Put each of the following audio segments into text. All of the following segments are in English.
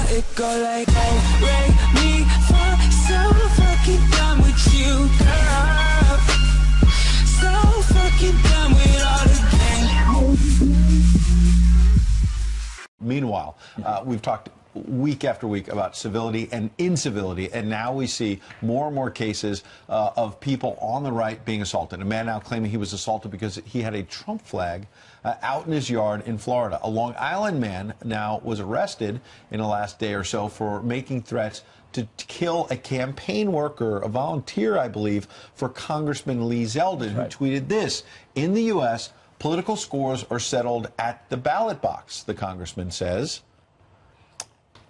It go like, oh, break me for so fucking done with you, girl. So fucking done with all the games. Meanwhile, we've talked week after week about civility and incivility, and now we see more and more cases of people on the right being assaulted. A man now claiming he was assaulted because he had a Trump flag out in his yard in Florida. A Long Island man now was arrested in the last day or so for making threats to kill a campaign worker, a volunteer, I believe, for Congressman Lee Zeldin, who tweeted this: in the U.S., political scores are settled at the ballot box, the congressman says,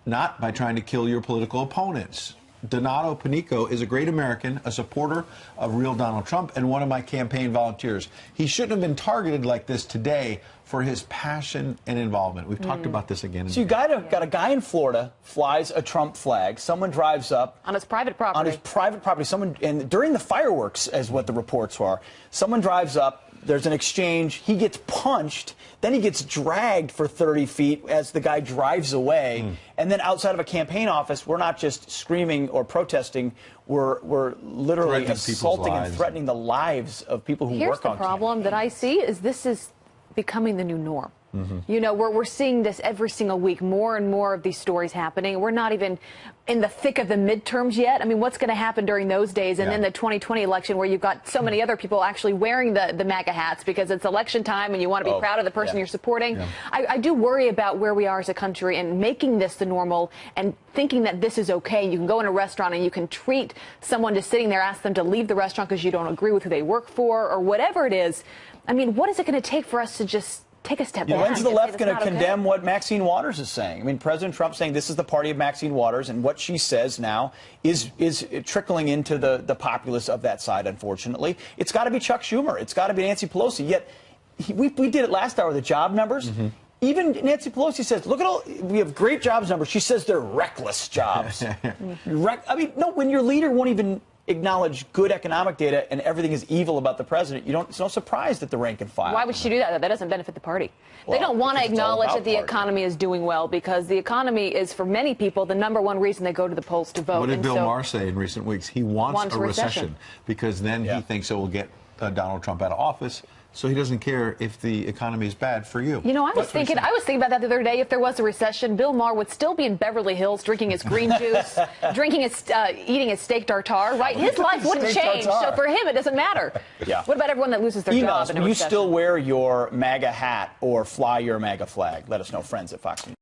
not by trying to kill your political opponents. Donato Panico is a great American, a supporter of real Donald Trump, and one of my campaign volunteers. He shouldn't have been targeted like this today for his passion and involvement. We've talked about this again. So you got a guy in Florida flies a Trump flag. Someone drives up on his private property. On his private property. And during the fireworks, as what the reports are, someone drives up. There's an exchange. He gets punched. Then he gets dragged for 30 feet as the guy drives away. And then outside of a campaign office, we're not just screaming or protesting. We're literally assaulting and threatening the lives of people who work on campaigns. Here's the problem that I see is this is becoming the new norm. You know, we're seeing this every single week, more and more of these stories happening. We're not even in the thick of the midterms yet. I mean, what's going to happen during those days? And then the 2020 election, where you've got so many other people actually wearing the MAGA hats because it's election time and you want to be proud of the person you're supporting. I do worry about where we are as a country and making this the normal and thinking that this is okay. You can go in a restaurant and you can treat someone just sitting there, ask them to leave the restaurant because you don't agree with who they work for or whatever it is. I mean, what is it going to take for us to just take a step back? When's the left going to condemn what Maxine Waters is saying? I mean, President Trump saying this is the party of Maxine Waters, and what she says now is trickling into the populace of that side, unfortunately. It's got to be Chuck Schumer. It's got to be Nancy Pelosi. Yet, we did it last hour, the job numbers. Even Nancy Pelosi says, look at all, we have great jobs numbers. She says they're reckless jobs. I mean, no, when your leader won't even acknowledge good economic data and everything is evil about the president, it's no surprise that the rank and file. Why would she do that? That doesn't benefit the party. Well, they don't want to acknowledge that the economy is doing well, because the economy is, for many people, the #1 reason they go to the polls to vote. What did Bill Maher say in recent weeks? He wants a recession because then he thinks it will get Donald Trump out of office. So he doesn't care if the economy is bad for you. You know, I was thinking about that the other day. If there was a recession, Bill Maher would still be in Beverly Hills drinking his green juice, eating his steak tartare, right? His life wouldn't change. So for him, it doesn't matter. What about everyone that loses their job in a recession? Will you still wear your MAGA hat or fly your MAGA flag? Let us know, friends at Fox News.